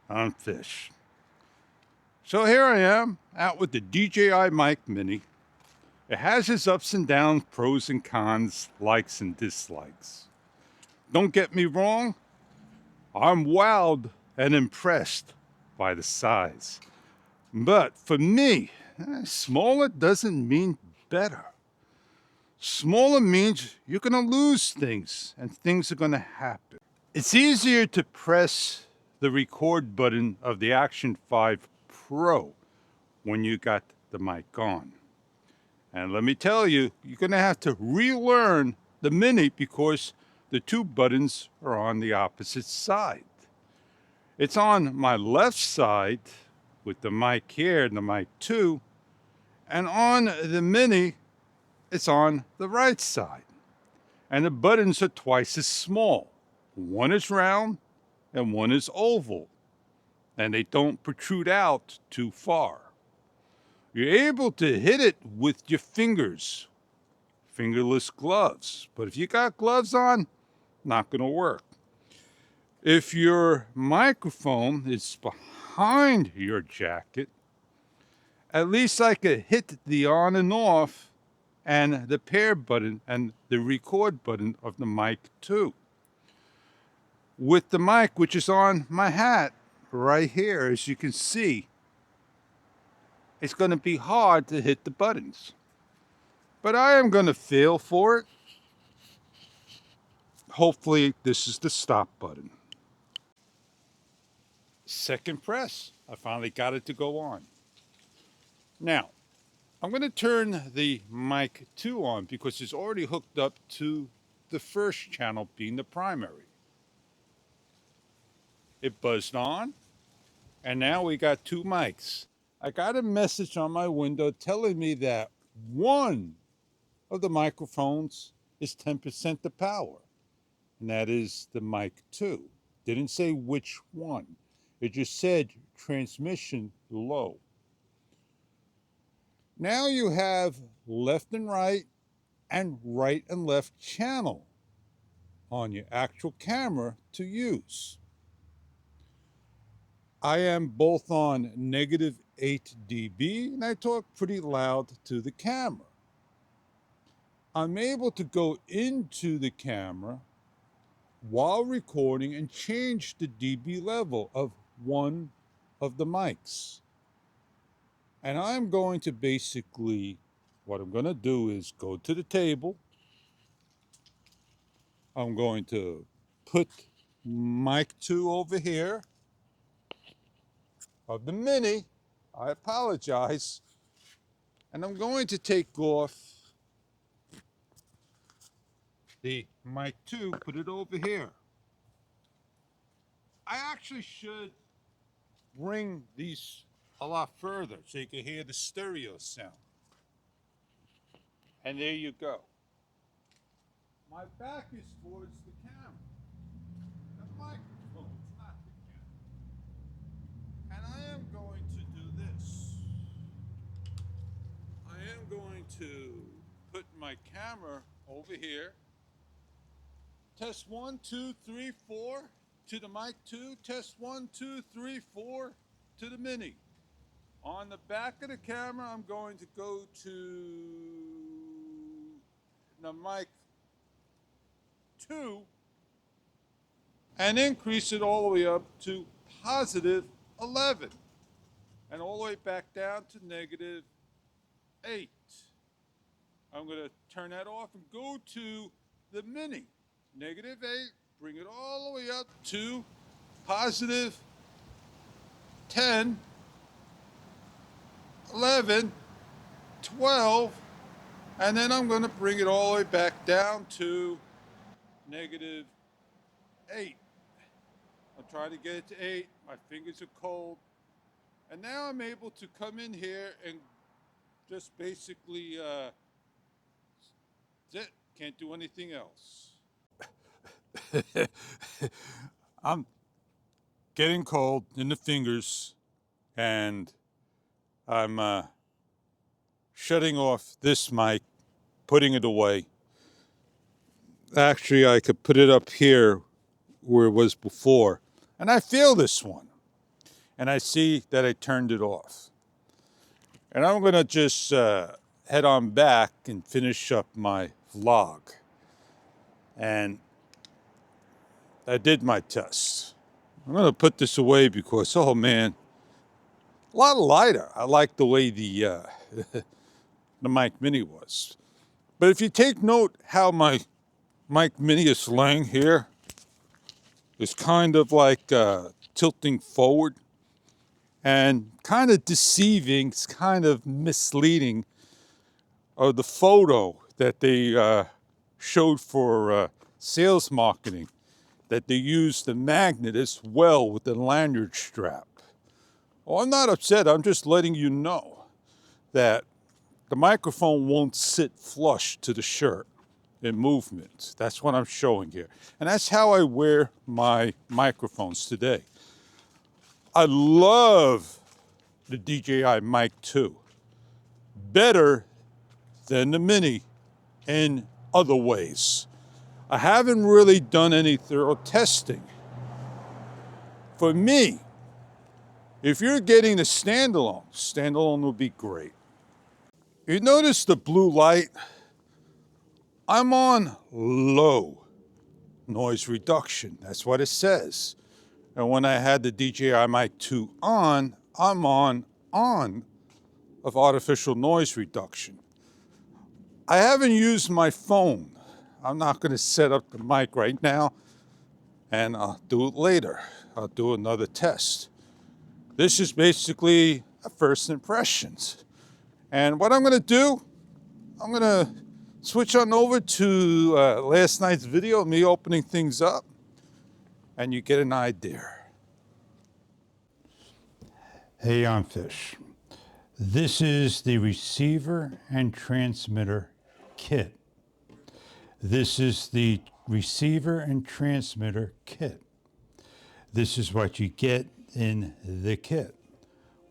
on fish. So here I am out with the DJI mic mini. It has its ups and downs, pros and cons, likes and dislikes. Don't get me wrong, I'm wowed and impressed by the size. But for me, smaller doesn't mean better. Smaller means you're going to lose things and things are going to happen. It's easier to press the record button of the Action 5 Pro when you got the mic on. And let me tell you, you're going to have to relearn the Mini because the two buttons are on the opposite side. It's on my left side with the mic here and the mic 2, and on the Mini, it's on the right side. And the buttons are twice as small. One is round and one is oval, and they don't protrude out too far. You're able to hit it with your fingers, fingerless gloves. But if you got gloves on, not going to work. If your microphone is behind your jacket, at least I could hit the on and off and the pair button and the record button of the mic too. With the mic, which is on my hat right here, as you can see, it's going to be hard to hit the buttons. But I am going to feel for it. Hopefully this is the stop button. Second press. I finally got it to go on. Now, I'm going to turn the mic 2 on because it's already hooked up to the first channel being the primary. It buzzed on, and now we got two mics. I got a message on my window telling me that one of the microphones is 10% the power, and that is the mic 2. Didn't say which one. It just said transmission low. Now you have left and right and left channel on your actual camera to use. I am both on -8 dB and I talk pretty loud to the camera. I'm able to go into the camera while recording and change the dB level of one of the mics. And I'm going to basically, what I'm going to do is go to the table. I'm going to put mic 2 over here of the Mini. I apologize. And I'm going to take off the mic 2, put it over here. I actually should bring these a lot further so you can hear the stereo sound. And there you go. My back is towards the camera. The microphone, it's not the camera. And I am going to do this. I am going to put my camera over here. Test 1, 2, 3, 4 to the mic 2. Test 1, 2, 3, 4 to the Mini. On the back of the camera, I'm going to go to the mic 2 and increase it all the way up to +11 and all the way back down to -8. I'm going to turn that off and go to the Mini. -8, bring it all the way up to +10, 11, 12, and then I'm going to bring it all the way back down to -8. I'm trying to get it to 8. My fingers are cold. And now I'm able to come in here and just basically, that's it. Can't do anything else. I'm getting cold in the fingers, and I'm shutting off this mic, putting it away. Actually, I could put it up here where it was before. And I feel this one. And I see that I turned it off. And I'm gonna just head on back and finish up my vlog. And I did my test. I'm gonna put this away because, oh man, a lot lighter. I like the way the mic mini was. But if you take note how my mic mini is laying here, it's kind of like tilting forward and kind of deceiving, it's kind of misleading of the photo that they showed for sales marketing, that they used the magnet as well with the lanyard strap. Well, I'm not upset, I'm just letting you know that the microphone won't sit flush to the shirt in movement. That's what I'm showing here. And that's how I wear my microphones today. I love the DJI Mic 2. Better than the Mini in other ways. I haven't really done any thorough testing. For me, if you're getting the standalone would be great. You notice the blue light? I'm on low noise reduction. That's what it says. And when I had the DJI Mic 2 on, I'm on of artificial noise reduction. I haven't used my phone. I'm not going to set up the mic right now, and I'll do it later. I'll do another test. This is basically a first impressions. And what I'm going to do, I'm going to switch on over to last night's video of me opening things up, and you get an idea. Hey, I'm Fish. This is the receiver and transmitter kit. This is the receiver and transmitter kit. This is what you get in the kit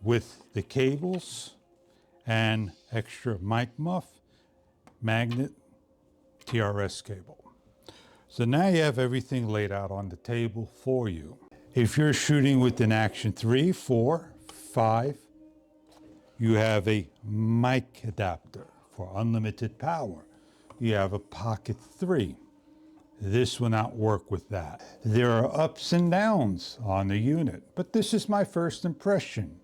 with the cables and extra mic muff, magnet, TRS cable. So now you have everything laid out on the table for you. If you're shooting with an Action 3, 4, 5, you have a mic adapter for unlimited power. You have a Pocket 3. This will not work with that. There are ups and downs on the unit, but this is my first impression.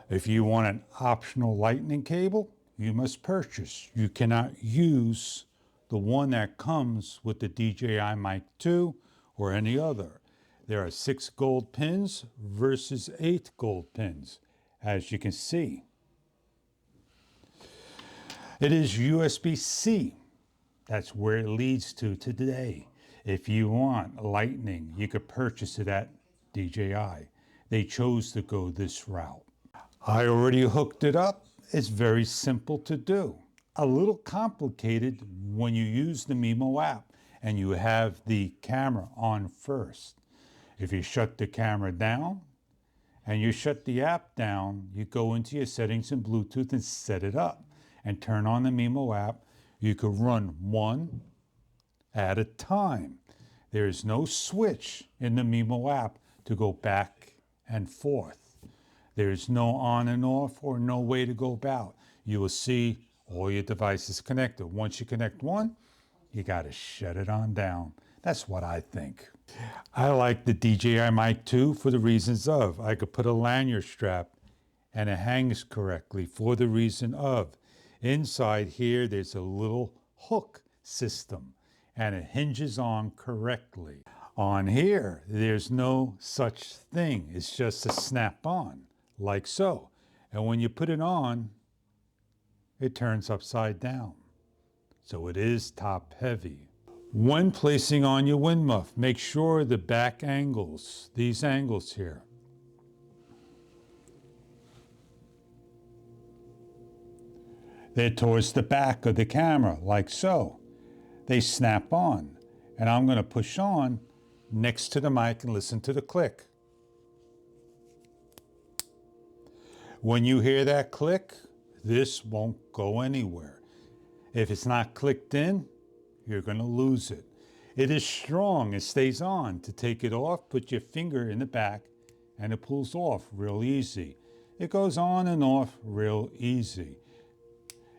If you want an optional lightning cable, you must purchase. You cannot use the one that comes with the DJI Mic 2 or any other. There are 6 gold pins versus 8 gold pins, as you can see. It is USB-C. That's where it leads to today. If you want lightning, you could purchase it at DJI. They chose to go this route. I already hooked it up. It's very simple to do. A little complicated when you use the Mimo app and you have the camera on first. If you shut the camera down and you shut the app down, you go into your settings in Bluetooth and set it up and turn on the Mimo app. You could run one at a time. There is no switch in the Mimo app to go back and forth. There is no on and off or no way to go about. You will see all your devices connected. Once you connect one, you got to shut it on down. That's what I think. I like the DJI Mic 2 for the reasons of I could put a lanyard strap and it hangs correctly for the reason of inside here there's a little hook system and it hinges on correctly. On here, there's no such thing. It's just a snap-on, like so. And when you put it on, it turns upside down. So it is top heavy. When placing on your wind muff, make sure the back angles, these angles here, they're towards the back of the camera, like so. They snap on. And I'm going to push on next to the mic and listen to the click. When you hear that click, this won't go anywhere. If it's not clicked in, you're going to lose it. It is strong, it stays on. To take it off, put your finger in the back and it pulls off real easy. It goes on and off real easy.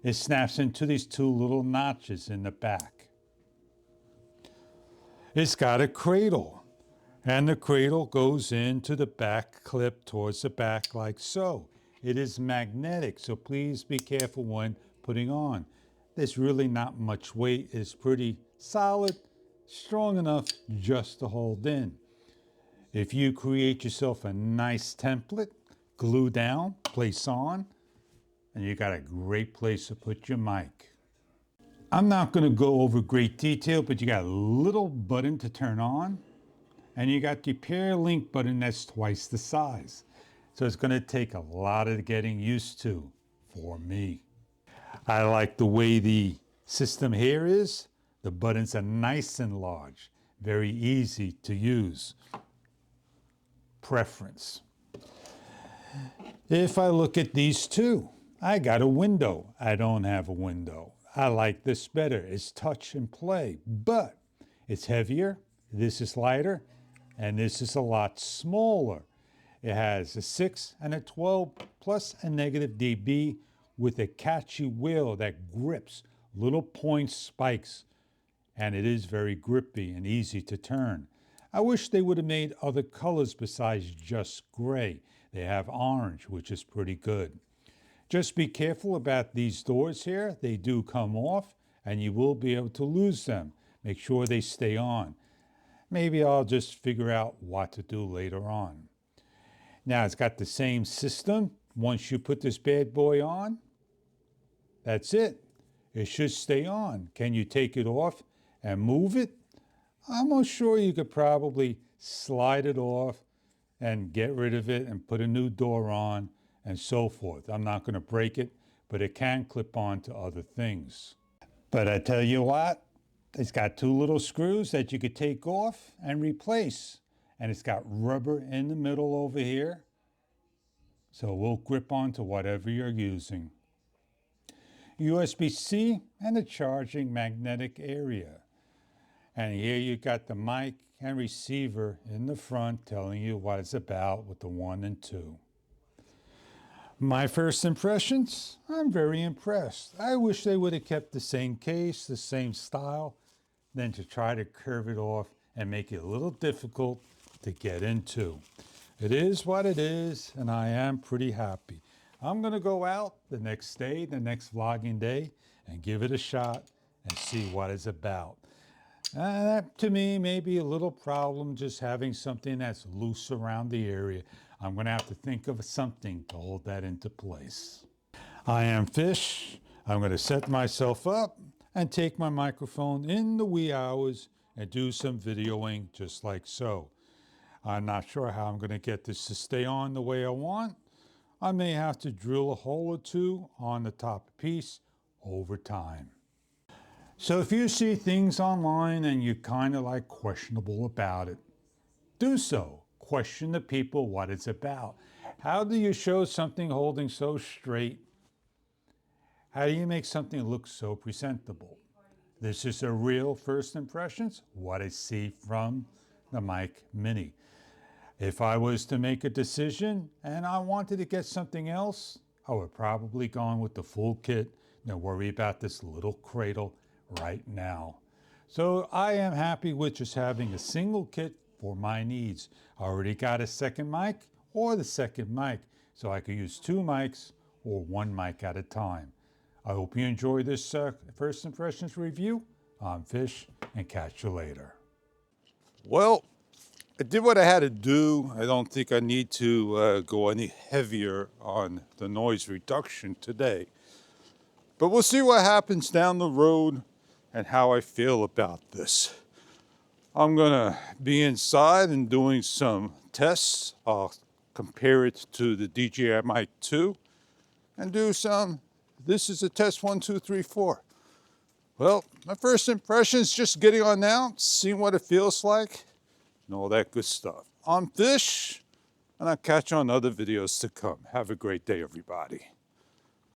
It snaps into these two little notches in the back. It's got a cradle, and the cradle goes into the back clip towards the back like so. It is magnetic, so please be careful when putting on. There's really not much weight. It's pretty solid, strong enough just to hold in. If you create yourself a nice template, glue down, place on, and you got a great place to put your mic. I'm not going to go over great detail, but you got a little button to turn on, and you got the pair link button that's twice the size. So it's going to take a lot of getting used to for me. I like the way the system here is. The buttons are nice and large, very easy to use. Preference. If I look at these two, I got a window. I don't have a window. I like this better. It's touch and play, but it's heavier. This is lighter, and this is a lot smaller. It has a 6 and a 12 plus a negative dB with a catchy wheel that grips little point spikes, and it is very grippy and easy to turn. I wish they would have made other colors besides just gray. They have orange, which is pretty good. Just be careful about these doors here. They do come off, and you will be able to lose them. Make sure they stay on. Maybe I'll just figure out what to do later on. Now, it's got the same system. Once you put this bad boy on, that's it. It should stay on. Can you take it off and move it? I'm not sure. You could probably slide it off and get rid of it and put a new door on and so forth. I'm not going to break it, but it can clip on to other things. But I tell you what, it's got two little screws that you could take off and replace. And it's got rubber in the middle over here, so it will grip onto whatever you're using. USB-C and a charging magnetic area. And here you got the mic and receiver in the front telling you what it's about with the 1 and 2. My first impressions, I'm very impressed. I wish they would have kept the same case, the same style, than to try to curve it off and make it a little difficult to get into. It is what it is, and I am pretty happy. I'm going to go out the next day, the next vlogging day, and give it a shot and see what it's about. That, to me, may be a little problem, just having something that's loose around the area. I'm going to have to think of something to hold that into place. I am Fish. I'm going to set myself up and take my microphone in the wee hours and do some videoing just like so. I'm not sure how I'm going to get this to stay on the way I want. I may have to drill a hole or two on the top piece over time. So if you see things online and you're kind of like questionable about it, do so. Question the people what it's about. How do you show something holding so straight? How do you make something look so presentable? This is a real first impressions, what I see from the Mic Mini. If I was to make a decision and I wanted to get something else, I would probably go on with the full kit and worry about this little cradle right now. So I am happy with just having a single kit for my needs. I already got a second mic or the second mic, so I could use 2 mics or 1 mic at a time. I hope you enjoy this first impressions review. I'm Fish, and catch you later. Well, I did what I had to do. I don't think I need to go any heavier on the noise reduction today. But we'll see what happens down the road and how I feel about this. I'm going to be inside and doing some tests. I'll compare it to the DJI Mic 2 and do some. This is a test 1, 2, 3, 4. Well, my first impression is just getting on now, seeing what it feels like, and all that good stuff. I'm Fish, and I'll catch you on other videos to come. Have a great day, everybody.